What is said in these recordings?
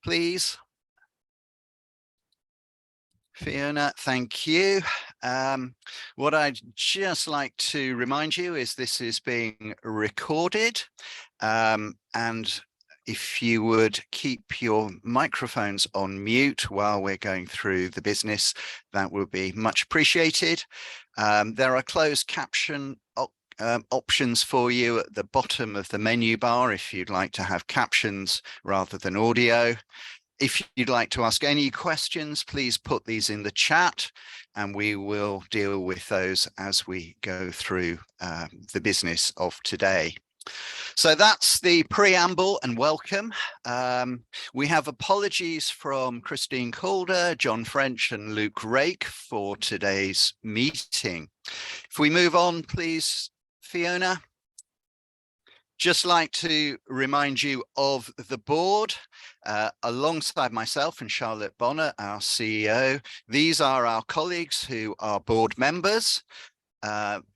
please. Fiona, thank you. What I'd just like to remind you is this is being recorded, and if you would keep your microphones on mute while we're going through the business, that would be much appreciated. There are closed caption options for you at the bottom of the menu bar if you'd like to have captions rather than audio. If you'd like to ask any questions, please put these in the chat and we will deal with those as we go through the business of today. So that's the preamble and welcome. We have apologies from Christine Calder, John French and Luke Rake for today's meeting. If we move on, please, Fiona. Just like to remind you of the board, alongside myself and Charlotte Bonner, our CEO. These are our colleagues who are board members.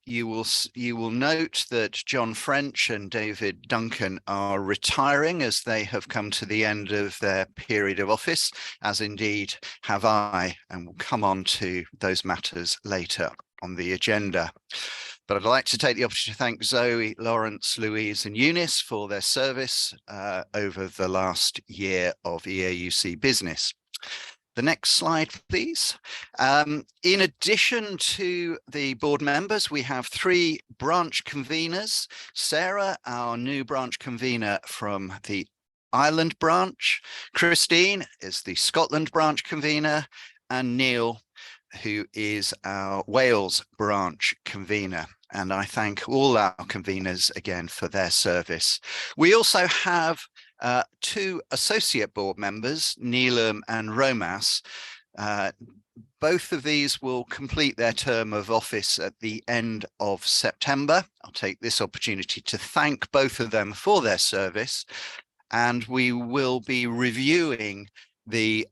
You will note that John French and David Duncan are retiring as they have come to the end of their period of office, as indeed have I, and we'll come on to those matters later on the agenda. But I'd like to take the opportunity to thank Zoe, Lawrence, Louise and Eunice for their service over the last year of EAUC business. The next slide, please. In addition to the board members, we have 3 branch conveners. Sarah, our new branch convener from the Ireland branch. Christine is the Scotland branch convener, and Neil, who is our Wales branch convener. And I thank all our conveners again for their service. We also have 2 associate board members, Neelam and Romas. Both of these will complete their term of office at the end of September. I'll take this opportunity to thank both of them for their service. And we will be reviewing the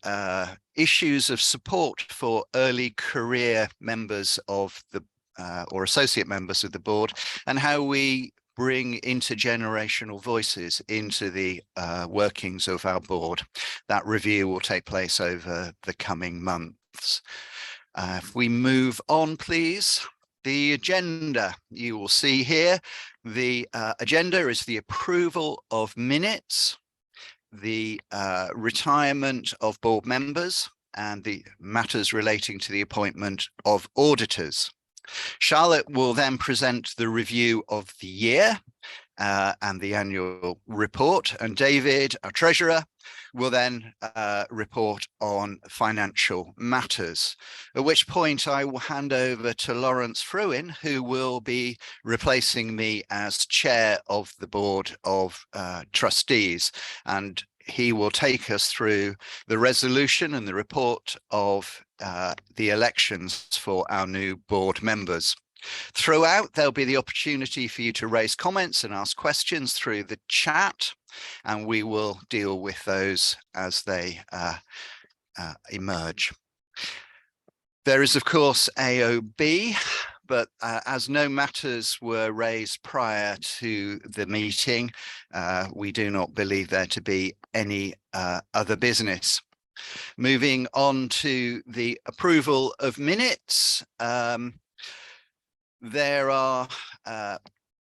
issues of support for early career members of the or associate members of the board, and how we bring intergenerational voices into the workings of our board. That review will take place over the coming months. If we move on, please. The agenda, you will see here, the agenda is the approval of minutes, the retirement of board members, and the matters relating to the appointment of auditors. Charlotte will then present the review of the year and the annual report, and David, our treasurer, will then report on financial matters, at which point I will hand over to Lawrence Fruin, who will be replacing me as chair of the board of trustees, and he will take us through the resolution and the report of the elections for our new board members. Throughout, there'll be the opportunity for you to raise comments and ask questions through the chat, and we will deal with those as they emerge. There is, of course, AOB, but as no matters were raised prior to the meeting, we do not believe there to be any other business. Moving on to the approval of minutes, there are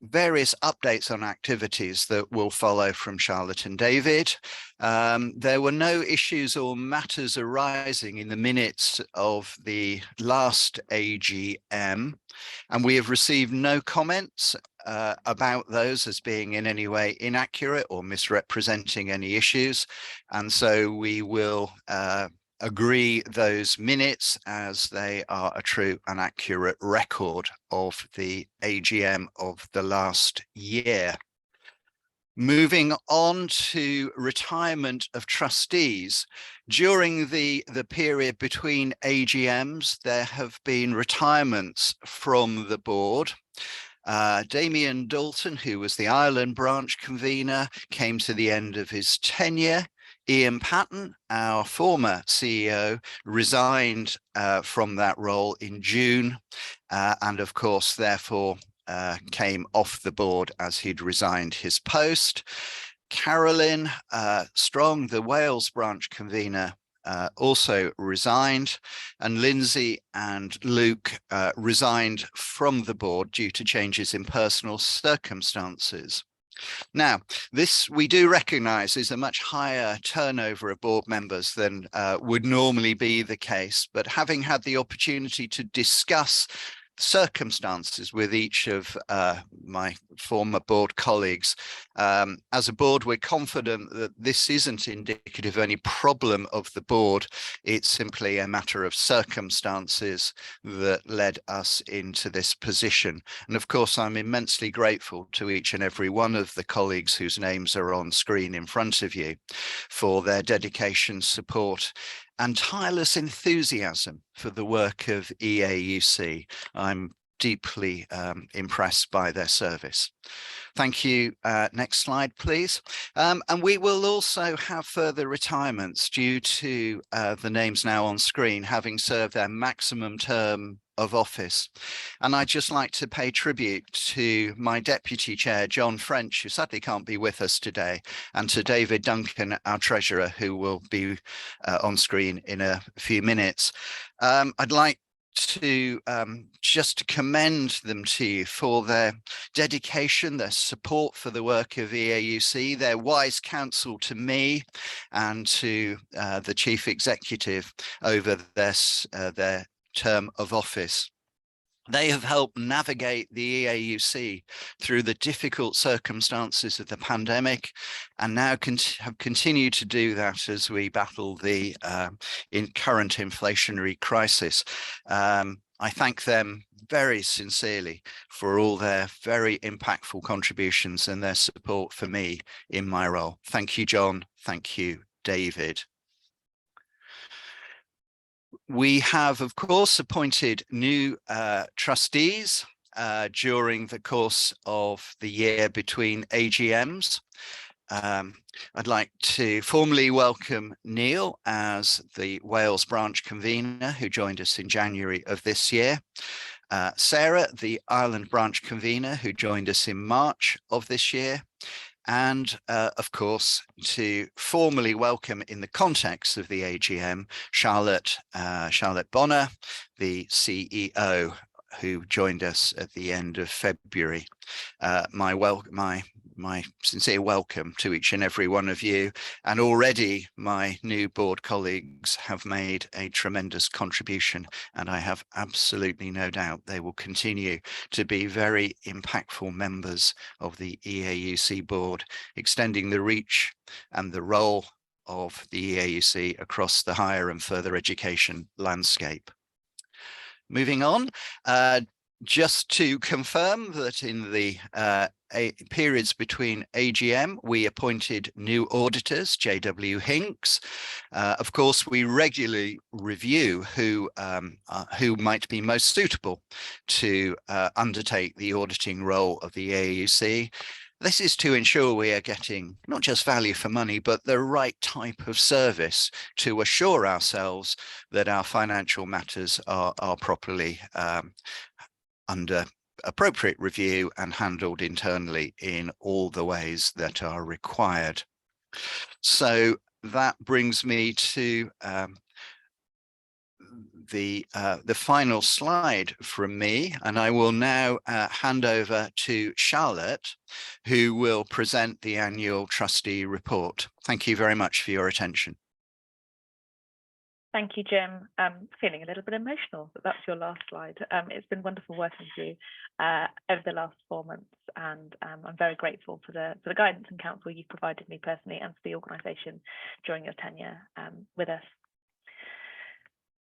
various updates on activities that will follow from Charlotte and David. There were no issues or matters arising in the minutes of the last AGM, and we have received no comments about those as being in any way inaccurate or misrepresenting any issues. And so we will agree those minutes as they are a true and accurate record of the AGM of the last year. Moving on to retirement of trustees. During the period between AGMs, there have been retirements from the board. Damien Dalton, who was the Ireland branch convener, came to the end of his tenure. Ian Patton, our former CEO, resigned from that role in June, and of course, therefore, came off the board as he'd resigned his post. Carolyn Strong, the Wales branch convener, also resigned, and Lindsay and Luke resigned from the board due to changes in personal circumstances. Now, this we do recognise is a much higher turnover of board members than would normally be the case, but having had the opportunity to discuss circumstances with each of my former board colleagues, as a board, we're confident that this isn't indicative of any problem of the board. It's simply a matter of circumstances that led us into this position. And of course, I'm immensely grateful to each and every one of the colleagues whose names are on screen in front of you for their dedication, support, and tireless enthusiasm for the work of EAUC. I'm deeply impressed by their service. Thank you. Next slide, please. And we will also have further retirements due to the names now on screen having served their maximum term of office. And I'd just like to pay tribute to my deputy chair, John French, who sadly can't be with us today, and to David Duncan, our treasurer, who will be on screen in a few minutes. I'd like to just commend them to you for their dedication, their support for the work of EAUC, their wise counsel to me and to the chief executive over their term of office. They have helped navigate the EAUC through the difficult circumstances of the pandemic, and now have continued to do that as we battle the current inflationary crisis. I thank them very sincerely for all their very impactful contributions and their support for me in my role. Thank you, John. Thank you, David. We have, of course, appointed new trustees during the course of the year between AGMs. I'd like to formally welcome Neil as the Wales branch convener, who joined us in January of this year. Sarah, the Ireland branch convener, who joined us in March of this year. And of course, to formally welcome in the context of the AGM, Charlotte Bonner, the CEO, who joined us at the end of February. My sincere welcome to each and every one of you. And already my new board colleagues have made a tremendous contribution, and I have absolutely no doubt they will continue to be very impactful members of the EAUC board, extending the reach and the role of the EAUC across the higher and further education landscape. Moving on, just to confirm that in the periods between AGM, we appointed new auditors, JW Hinks. Of course, we regularly review who might be most suitable to undertake the auditing role of the AUC. This is to ensure we are getting not just value for money, but the right type of service to assure ourselves that our financial matters are properly under appropriate review and handled internally in all the ways that are required. So that brings me to the final slide from me, and I will now hand over to Charlotte, who will present the annual trustee report. Thank you very much for your attention. Thank you, Jim. I'm feeling a little bit emotional that that's your last slide. It's been wonderful working with you over the last 4 months, and I'm very grateful for the guidance and counsel you've provided me personally and for the organisation during your tenure with us.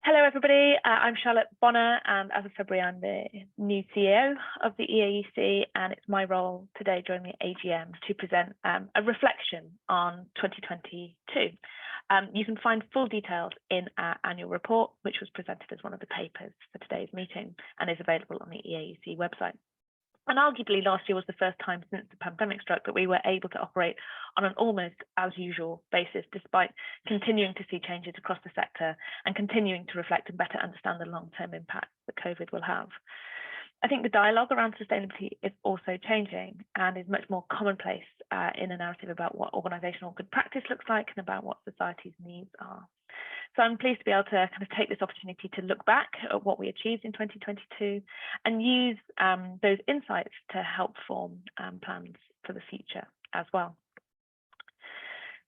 Hello, everybody. I'm Charlotte Bonner, and as of February, I'm the new CEO of the EAUC, and it's my role today during the AGM to present a reflection on 2022. You can find full details in our annual report, which was presented as one of the papers for today's meeting and is available on the EAUC website. And arguably last year was the first time since the pandemic struck that we were able to operate on an almost as usual basis, despite continuing to see changes across the sector and continuing to reflect and better understand the long-term impact that COVID will have. I think the dialogue around sustainability is also changing and is much more commonplace in a narrative about what organisational good practice looks like and about what society's needs are. So I'm pleased to be able to kind of take this opportunity to look back at what we achieved in 2022 and use those insights to help form plans for the future as well.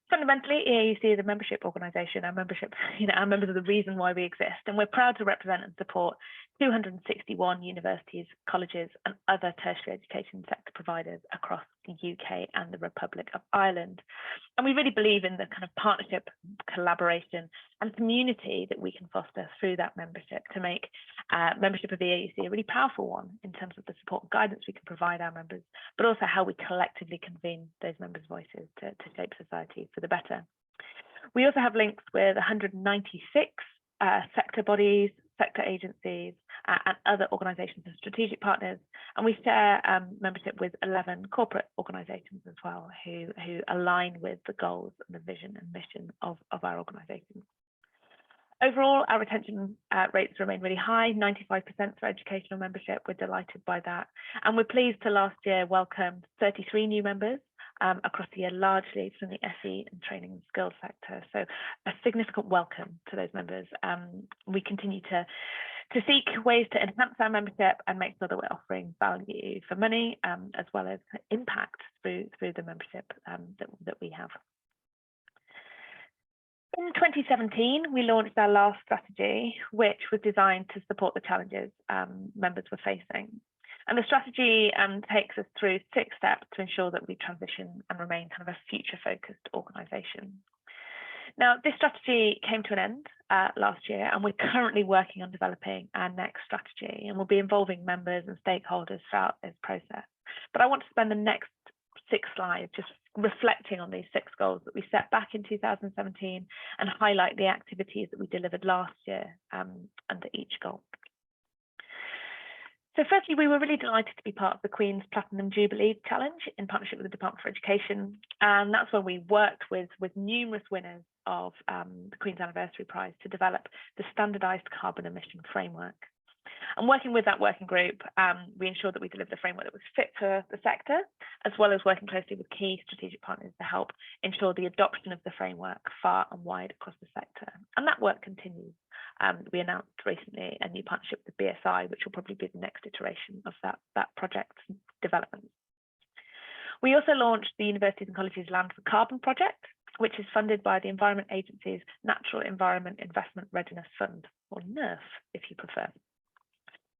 Fundamentally, EAUC is a membership organisation. Our membership, our members are the reason why we exist, and we're proud to represent and support 261 universities, colleges, and other tertiary education sector providers across the UK and the Republic of Ireland. And we really believe in the kind of partnership, collaboration, and community that we can foster through that membership to make membership of the EAUC a really powerful one in terms of the support and guidance we can provide our members, but also how we collectively convene those members' voices to shape society for the better. We also have links with 196 sector bodies, sector agencies, and other organisations and strategic partners, and we share membership with 11 corporate organisations as well who align with the goals and the vision and mission of our organisations. Overall, our retention rates remain really high, 95% for educational membership. We're delighted by that. And we're pleased to last year welcome 33 new members across the year, largely from the SE and training and skills sector. So a significant welcome to those members. We continue to seek ways to enhance our membership and make sure that we're offering value for money as well as impact through the membership that we have. In 2017, we launched our last strategy, which was designed to support the challenges members were facing. And the strategy takes us through 6 steps to ensure that we transition and remain kind of a future-focused organisation. Now, this strategy came to an end last year, and we're currently working on developing our next strategy, and we'll be involving members and stakeholders throughout this process. But I want to spend the next 6 slides just reflecting on these 6 goals that we set back in 2017 and highlight the activities that we delivered last year under each goal. So firstly, we were really delighted to be part of the Queen's Platinum Jubilee Challenge in partnership with the Department for Education. And that's where we worked with numerous winners of the Queen's Anniversary Prize to develop the standardised carbon emission framework. And working with that working group, we ensured that we delivered a framework that was fit for the sector, as well as working closely with key strategic partners to help ensure the adoption of the framework far and wide across the sector. And that work continues. We announced recently a new partnership with BSI, which will probably be the next iteration of that project's development. We also launched the Universities and Colleges Land for Carbon project, which is funded by the Environment Agency's Natural Environment Investment Readiness Fund, or NERF, if you prefer.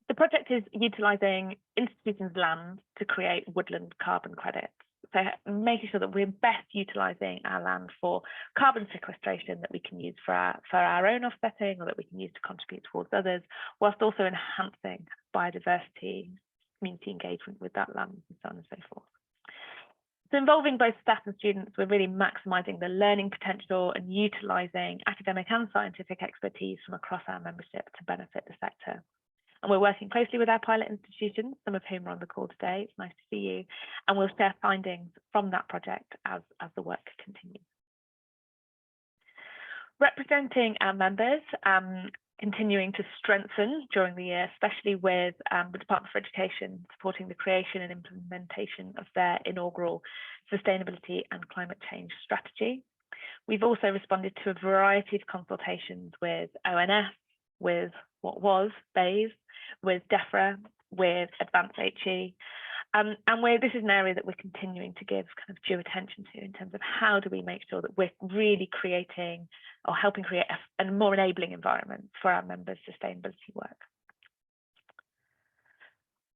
The project is utilising institutions' land to create woodland carbon credits. So making sure that we're best utilising our land for carbon sequestration that we can use for our own offsetting or that we can use to contribute towards others, whilst also enhancing biodiversity, community engagement with that land and so on and so forth. So involving both staff and students, we're really maximising the learning potential and utilising academic and scientific expertise from across our membership to benefit the sector. And we're working closely with our pilot institutions, some of whom are on the call today. It's nice to see you. And we'll share findings from that project as the work continues. Representing our members, continuing to strengthen during the year, especially with the Department for Education supporting the creation and implementation of their inaugural sustainability and climate change strategy. We've also responded to a variety of consultations with ONS, with what was BEIS, with DEFRA, with Advanced HE, and this is an area that we're continuing to give kind of due attention to in terms of how do we make sure that we're really creating or helping create a more enabling environment for our members' sustainability work.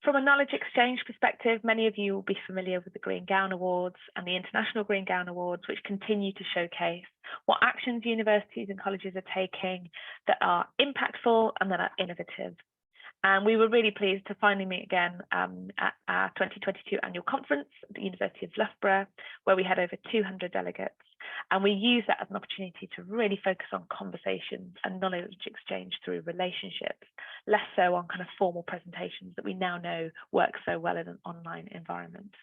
From a knowledge exchange perspective, many of you will be familiar with the Green Gown Awards and the International Green Gown Awards, which continue to showcase what actions universities and colleges are taking that are impactful and that are innovative. And we were really pleased to finally meet again at our 2022 annual conference at the University of Loughborough, where we had over 200 delegates. And we used that as an opportunity to really focus on conversations and knowledge exchange through relationships, less so on kind of formal presentations that we now know work so well in an online environment.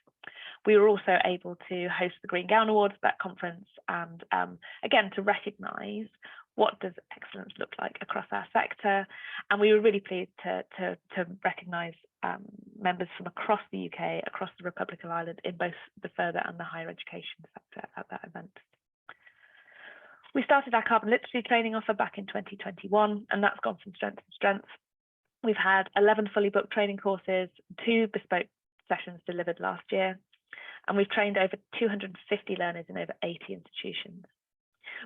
We were also able to host the Green Gown Awards at that conference and again, to recognise what does excellence look like across our sector. And we were really pleased to recognise members from across the UK, across the Republic of Ireland, in both the further and the higher education sector at that event. We started our carbon literacy training offer back in 2021, and that's gone from strength to strength. We've had 11 fully booked training courses, 2 bespoke sessions delivered last year, and we've trained over 250 learners in over 80 institutions.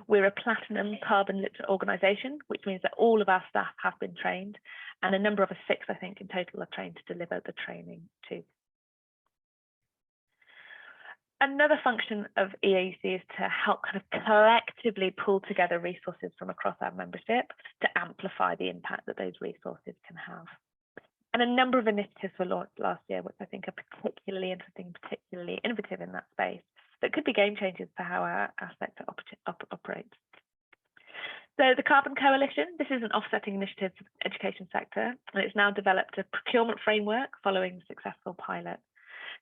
We're a platinum carbon literate organisation, which means that all of our staff have been trained, and a number of us, 6 I think in total, are trained to deliver the training too. Another function of EAUC is to help kind of collectively pull together resources from across our membership to amplify the impact that those resources can have. And a number of initiatives were launched last year, which I think are particularly interesting, particularly innovative in that space, that could be game changers for how our sector operates. So the Carbon Coalition, this is an offsetting initiative for the education sector, and it's now developed a procurement framework following a successful pilot.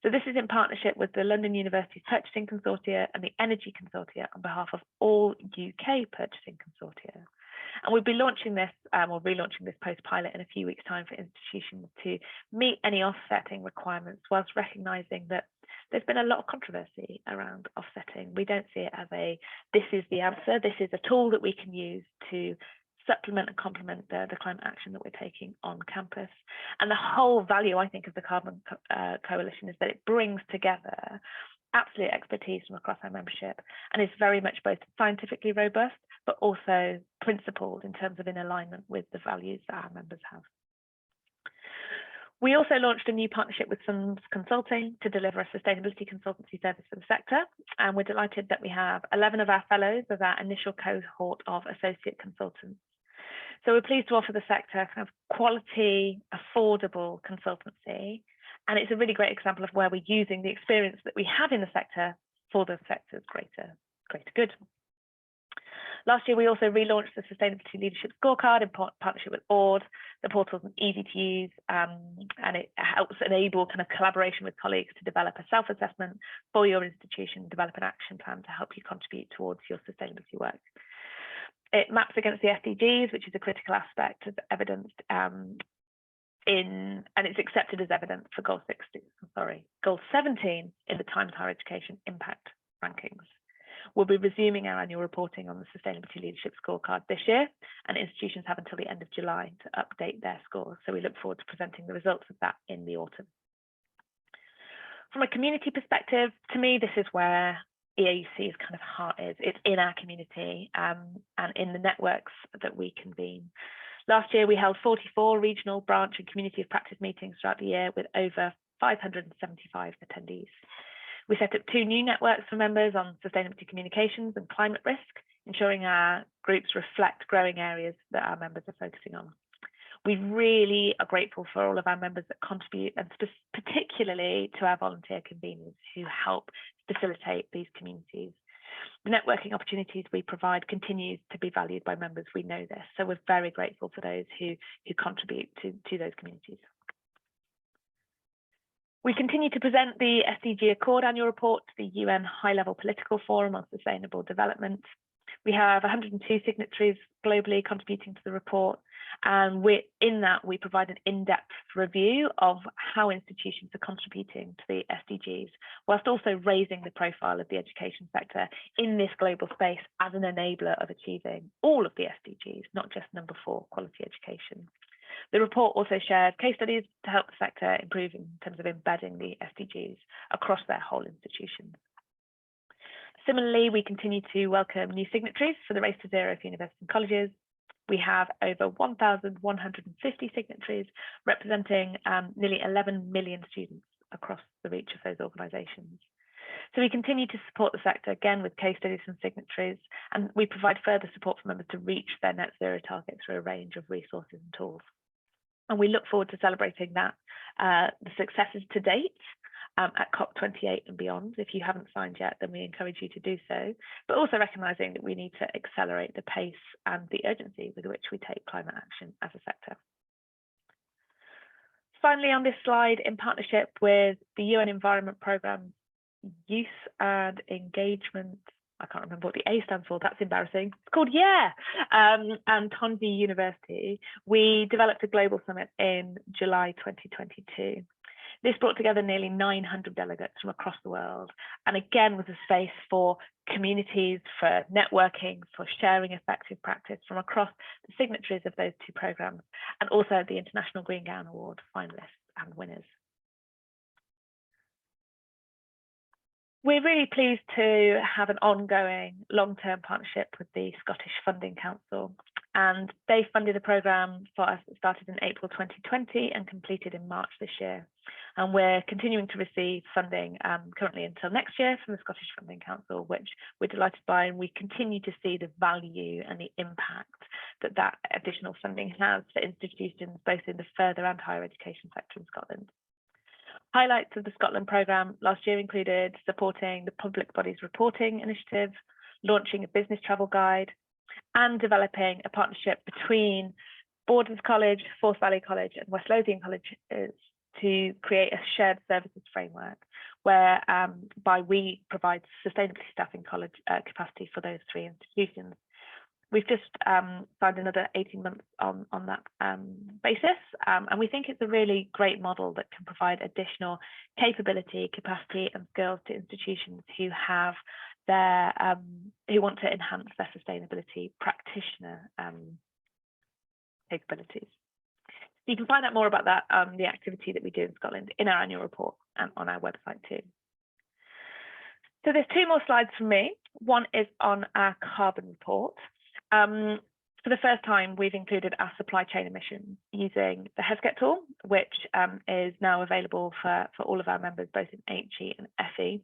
So this is in partnership with the London University's Purchasing Consortia and the Energy Consortia on behalf of all UK purchasing consortia. And we'll be launching this, or relaunching this post-pilot in a few weeks' time for institutions to meet any offsetting requirements, whilst recognising that there's been a lot of controversy around offsetting. We don't see it as this is the answer, this is a tool that we can use to supplement and complement the climate action that we're taking on campus. And the whole value, I think, of the Carbon Coalition is that it brings together absolute expertise from across our membership, and is very much both scientifically robust, but also principled in terms of in alignment with the values that our members have. We also launched a new partnership with Sons Consulting to deliver a sustainability consultancy service for the sector, and we're delighted that we have 11 of our fellows as our initial cohort of associate consultants. So we're pleased to offer the sector kind of quality, affordable consultancy, and it's a really great example of where we're using the experience that we have in the sector for the sector's greater good. Last year, we also relaunched the Sustainability Leadership Scorecard in partnership with Eauc. The portal is easy to use, and it helps enable kind of collaboration with colleagues to develop a self-assessment for your institution, develop an action plan to help you contribute towards your sustainability work. It maps against the SDGs, which is a critical aspect as evidenced and it's accepted as evidence for goal 17 in the Times Higher Education Impact Rankings. We'll be resuming our annual reporting on the Sustainability Leadership Scorecard this year, and institutions have until the end of July to update their scores. So we look forward to presenting the results of that in the autumn. From a community perspective, to me, this is where EAUC's kind of heart is. It's in our community and in the networks that we convene. Last year, we held 44 regional, branch and community of practice meetings throughout the year with over 575 attendees. We set up 2 new networks for members on sustainability communications and climate risk, ensuring our groups reflect growing areas that our members are focusing on. We really are grateful for all of our members that contribute, and particularly to our volunteer conveners who help facilitate these communities. The networking opportunities we provide continues to be valued by members. We know this, so we're very grateful for those who contribute to those communities. We continue to present the SDG Accord annual report to the UN High-Level Political Forum on Sustainable Development. We have 102 signatories globally contributing to the report, and in that we provide an in-depth review of how institutions are contributing to the SDGs, whilst also raising the profile of the education sector in this global space as an enabler of achieving all of the SDGs, not just number 4, quality education. The report also shares case studies to help the sector improve in terms of embedding the SDGs across their whole institutions. Similarly, we continue to welcome new signatories for the Race to Zero for universities and colleges. We have over 1,150 signatories representing nearly 11 million students across the reach of those organisations. So we continue to support the sector, again, with case studies from signatories, and we provide further support for members to reach their net zero targets through a range of resources and tools. And we look forward to celebrating that, the successes to date at COP28 and beyond. If you haven't signed yet, then we encourage you to do so, but also recognising that we need to accelerate the pace and the urgency with which we take climate action as a sector. Finally, on this slide, in partnership with the UN Environment Programme's Youth and Engagement I can't remember what the A stands for, that's embarrassing. It's called Yeah, and Tonvi University, we developed a global summit in July 2022. This brought together nearly 900 delegates from across the world, and again was a space for communities, for networking, for sharing effective practice from across the signatories of those two programs, and also the International Green Gown Award finalists and winners. We're really pleased to have an ongoing long-term partnership with the Scottish Funding Council, and they funded a programme for us that started in April 2020 and completed in March this year. And we're continuing to receive funding currently until next year from the Scottish Funding Council, which we're delighted by, and we continue to see the value and the impact that that additional funding has for institutions both in the further and higher education sector in Scotland. Highlights of the Scotland programme last year included supporting the Public Bodies Reporting Initiative, launching a business travel guide, and developing a partnership between Bordens College, Forth Valley College, and West Lothian College to create a shared services framework whereby we provide sustainability staffing college capacity for those three institutions. We've just signed another 18 months on that basis, and we think it's a really great model that can provide additional capability, capacity, and skills to institutions who have their who want to enhance their sustainability practitioner capabilities. You can find out more about that, the activity that we do in Scotland, in our annual report and on our website too. So there's two more slides from me. One is on our carbon report. For the first time, we've included our supply chain emissions using the HESGET tool, which is now available for all of our members, both in HE and FE.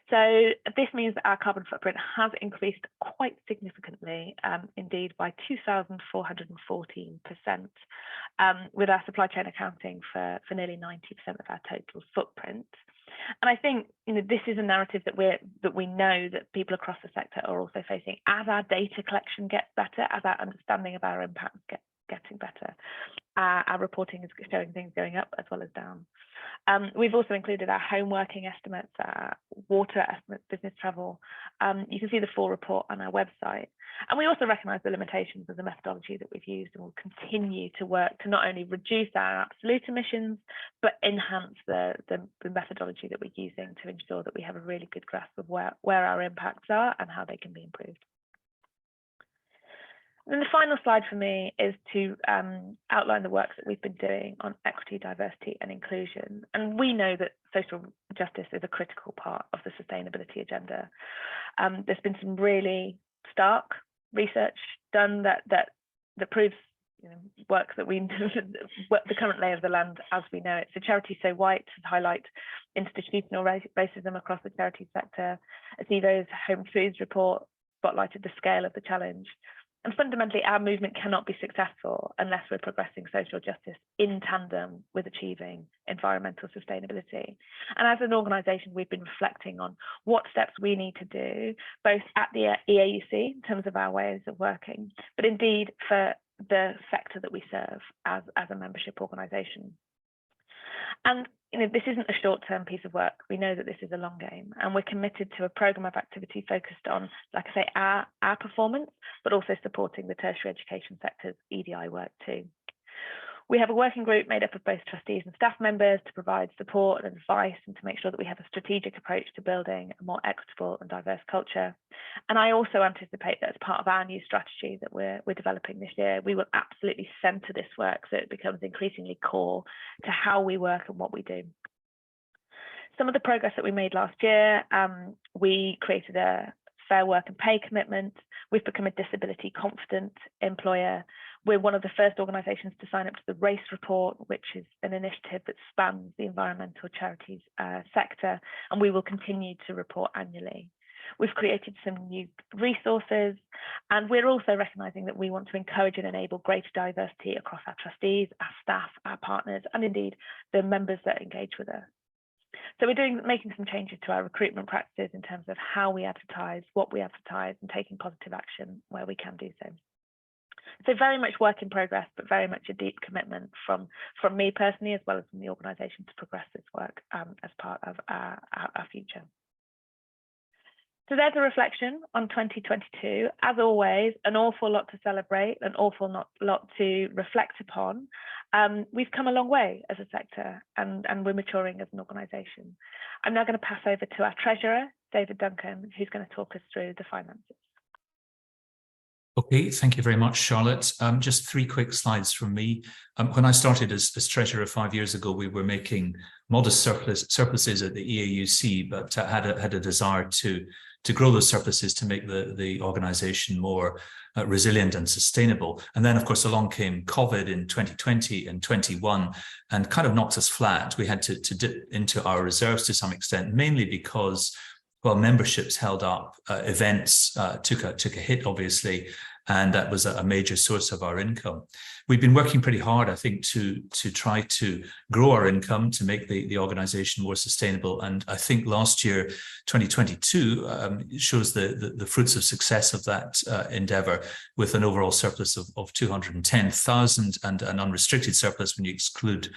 So this means that our carbon footprint has increased quite significantly, indeed by 2,414%, with our supply chain accounting for nearly 90% of our total footprint. And I think this is a narrative that we know that people across the sector are also facing as our data collection gets better, as our understanding of our impacts getting better. Our reporting is showing things going up as well as down. We've also included our home working estimates, our water estimates, business travel. You can see the full report on our website. And we also recognise the limitations of the methodology that we've used, and will continue to work to not only reduce our absolute emissions, but enhance the methodology that we're using to ensure that we have a really good grasp of where our impacts are and how they can be improved. And then the final slide for me is to outline the work that we've been doing on equity, diversity and inclusion. And we know that social justice is a critical part of the sustainability agenda. There's been some really stark research done that proves work that we the current lay of the land as we know it. So Charity So White to highlight institutional racism across the charity sector. Acivo's Home Foods report spotlighted the scale of the challenge. And fundamentally, our movement cannot be successful unless we're progressing social justice in tandem with achieving environmental sustainability. And as an organisation, we've been reflecting on what steps we need to do, both at the EAUC in terms of our ways of working, but indeed for the sector that we serve as a membership organisation. And this isn't a short-term piece of work. We know that this is a long game, and we're committed to a programme of activity focused on, like I say, our performance, but also supporting the tertiary education sector's EDI work too. We have a working group made up of both trustees and staff members to provide support and advice and to make sure that we have a strategic approach to building a more equitable and diverse culture. And I also anticipate that as part of our new strategy that we're developing this year, we will absolutely centre this work so it becomes increasingly core to how we work and what we do. Some of the progress that we made last year, we created a fair work and pay commitment. We've become a disability confident employer. We're one of the first organisations to sign up to the RACE report, which is an initiative that spans the environmental charities sector, and we will continue to report annually. We've created some new resources, and we're also recognising that we want to encourage and enable greater diversity across our trustees, our staff, our partners, and indeed the members that engage with us. So we're making some changes to our recruitment practices in terms of how we advertise, what we advertise, and taking positive action where we can do so. So very much work in progress, but very much a deep commitment from me personally, as well as from the organisation, to progress this work as part of our future. So there's a reflection on 2022. As always, an awful lot to celebrate, an awful lot to reflect upon. We've come a long way as a sector, and we're maturing as an organisation. I'm now going to pass over to our Treasurer, David Duncan, who's going to talk us through the finances. Okay, thank you very much, Charlotte. Just 3 quick slides from me. When I started as Treasurer 5 years ago, we were making modest surpluses at the EAUC, but had a desire to grow those surpluses to make the organisation more resilient and sustainable. And then, of course, along came COVID in 2020 and 21 and kind of knocked us flat. We had to dip into our reserves to some extent, mainly because, well, memberships held up, events took a hit, obviously, and that was a major source of our income. We've been working pretty hard, I think, to try to grow our income, to make the organisation more sustainable. And I think last year, 2022, shows the fruits of success of that endeavour, with an overall surplus of 210,000 and an unrestricted surplus when you exclude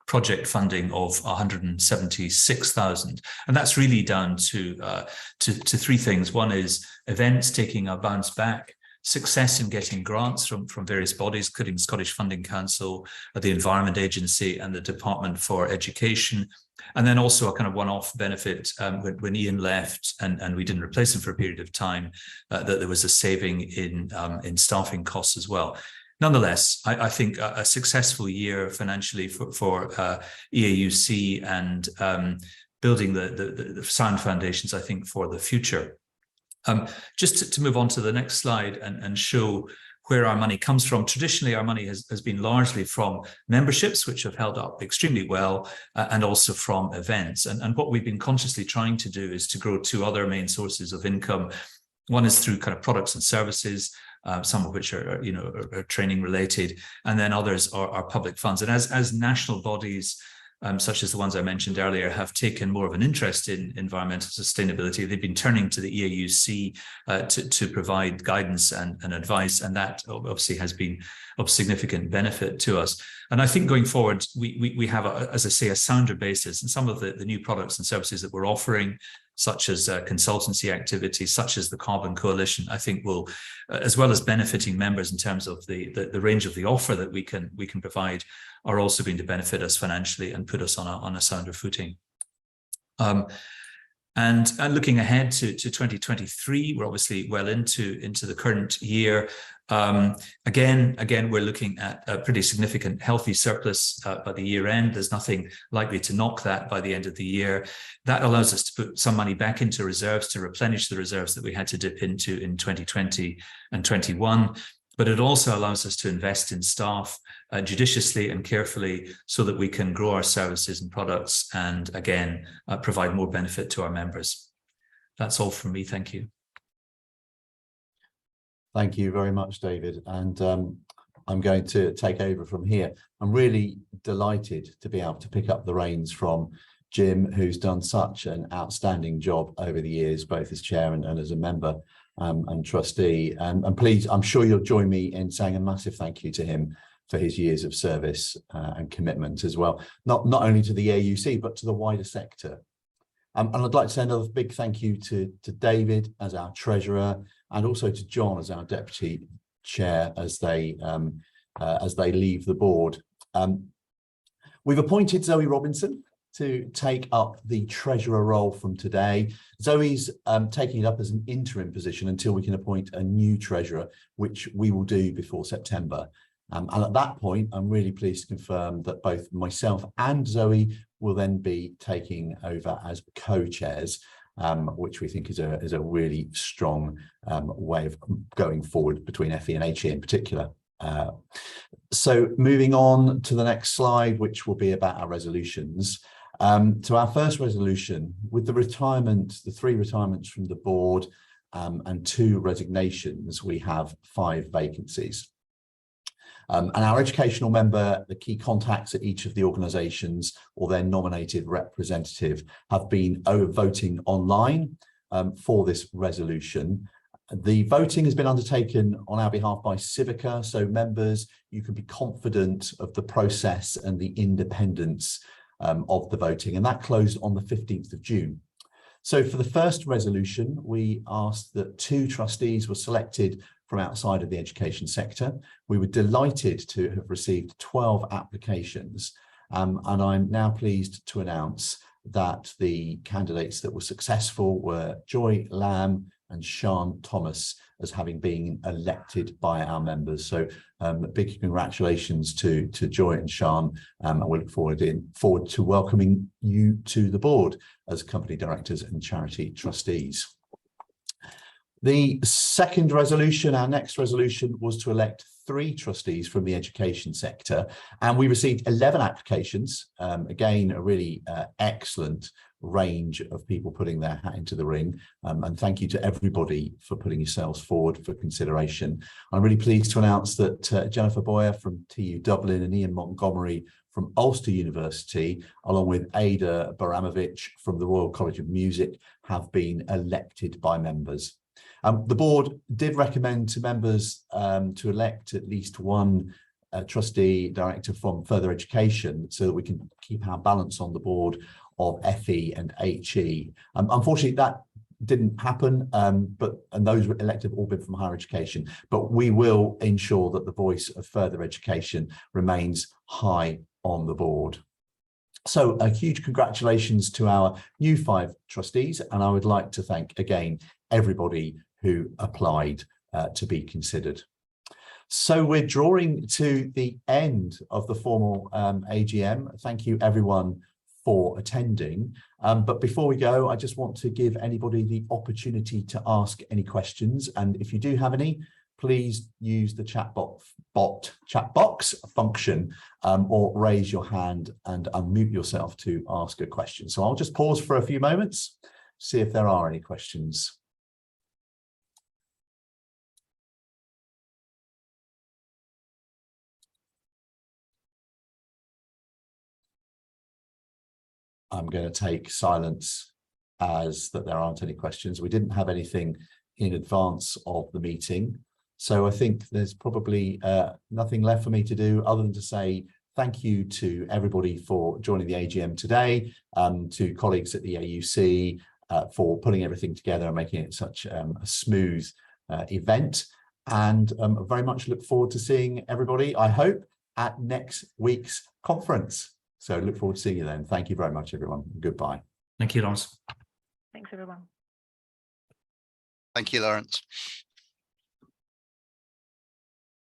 project funding of 176,000. And that's really down to 3 things. One is events taking a bounce back, success in getting grants from various bodies, including Scottish Funding Council, the Environment Agency and the Department for Education. And then also a kind of one-off benefit when Ian left and we didn't replace him for a period of time, that there was a saving in staffing costs as well. Nonetheless, I think a successful year financially for EAUC and building the sound foundations, I think, for the future. Just to move on to the next slide and show where our money comes from. Traditionally, our money has been largely from memberships, which have held up extremely well, and also from events. And what we've been consciously trying to do is to grow 2 other main sources of income. One is through kind of products and services, some of which are training related, and then others are public funds. And as national bodies, such as the ones I mentioned earlier, have taken more of an interest in environmental sustainability, they've been turning to the EAUC to provide guidance and advice, and that obviously has been of significant benefit to us. And I think going forward, we have, as I say, a sounder basis, and some of the new products and services that we're offering, such as consultancy activities, such as the Carbon Coalition, I think will, as well as benefiting members in terms of the range of the offer that we can provide, are also going to benefit us financially and put us on a sounder footing. And looking ahead to 2023, we're obviously well into the current year. Again, we're looking at a pretty significant healthy surplus by the year end. There's nothing likely to knock that by the end of the year. That allows us to put some money back into reserves to replenish the reserves that we had to dip into in 2020 and 21. But it also allows us to invest in staff judiciously and carefully so that we can grow our services and products and, again, provide more benefit to our members. That's all from me. Thank you. Thank you very much, David. And I'm going to take over from here. I'm really delighted to be able to pick up the reins from Jim, who's done such an outstanding job over the years, both as chair and as a member and trustee. And please, I'm sure you'll join me in saying a massive thank you to him for his years of service and commitment as well, not only to the AUC, but to the wider sector. And I'd like to say another big thank you to David as our treasurer, and also to John as our deputy chair as they leave the board. We've appointed Zoe Robinson to take up the treasurer role from today. Zoe's taking it up as an interim position until we can appoint a new treasurer, which we will do before September. And at that point, I'm really pleased to confirm that both myself and Zoe will then be taking over as co-chairs, which we think is a really strong way of going forward between FE and HE in particular. So moving on to the next slide, which will be about our resolutions. To our first resolution, with the 3 retirements from the board and 2 resignations, we have 5 vacancies. And our educational member, the key contacts at each of the organisations or their nominated representative have been voting online for this resolution. The voting has been undertaken on our behalf by Civica, so members, you can be confident of the process and the independence of the voting, and that closed on the 15th of June. So for the first resolution, we asked that 2 trustees were selected from outside of the education sector. We were delighted to have received 12 applications, and I'm now pleased to announce that the candidates that were successful were Joy Lamb and Sian Thomas as having been elected by our members. So big congratulations to Joy and Sian, and we look forward to welcoming you to the board as company directors and charity trustees. The second resolution, our next resolution, was to elect 3 trustees from the education sector, and we received 11 applications. Again, a really excellent range of people putting their hat into the ring, and thank you to everybody for putting yourselves forward for consideration. I'm really pleased to announce that Jennifer Boyer from TU Dublin and Ian Montgomery from Ulster University, along with Ada Baramovich from the Royal College of Music, have been elected by members. The board did recommend to members to elect at least 1 trustee director from further education so that we can keep our balance on the board of FE and HE. Unfortunately, that didn't happen, and those elected have all been from higher education, but we will ensure that the voice of further education remains high on the board. So a huge congratulations to our new 5 trustees, and I would like to thank again everybody who applied to be considered. So we're drawing to the end of the formal AGM. Thank you everyone for attending. But before we go, I just want to give anybody the opportunity to ask any questions. And if you do have any, please use the chat box function, or raise your hand and unmute yourself to ask a question. So I'll just pause for a few moments, see if there are any questions. I'm going to take silence as that there aren't any questions. We didn't have anything in advance of the meeting, so I think there's probably nothing left for me to do other than to say thank you to everybody for joining the AGM today, to colleagues at the AUC for putting everything together and making it such a smooth event, and very much look forward to seeing everybody, I hope, at next week's conference. So look forward to seeing you then. Thank you very much, everyone. Goodbye. Thank you, Lawrence. Thanks, everyone. Thank you, Lawrence.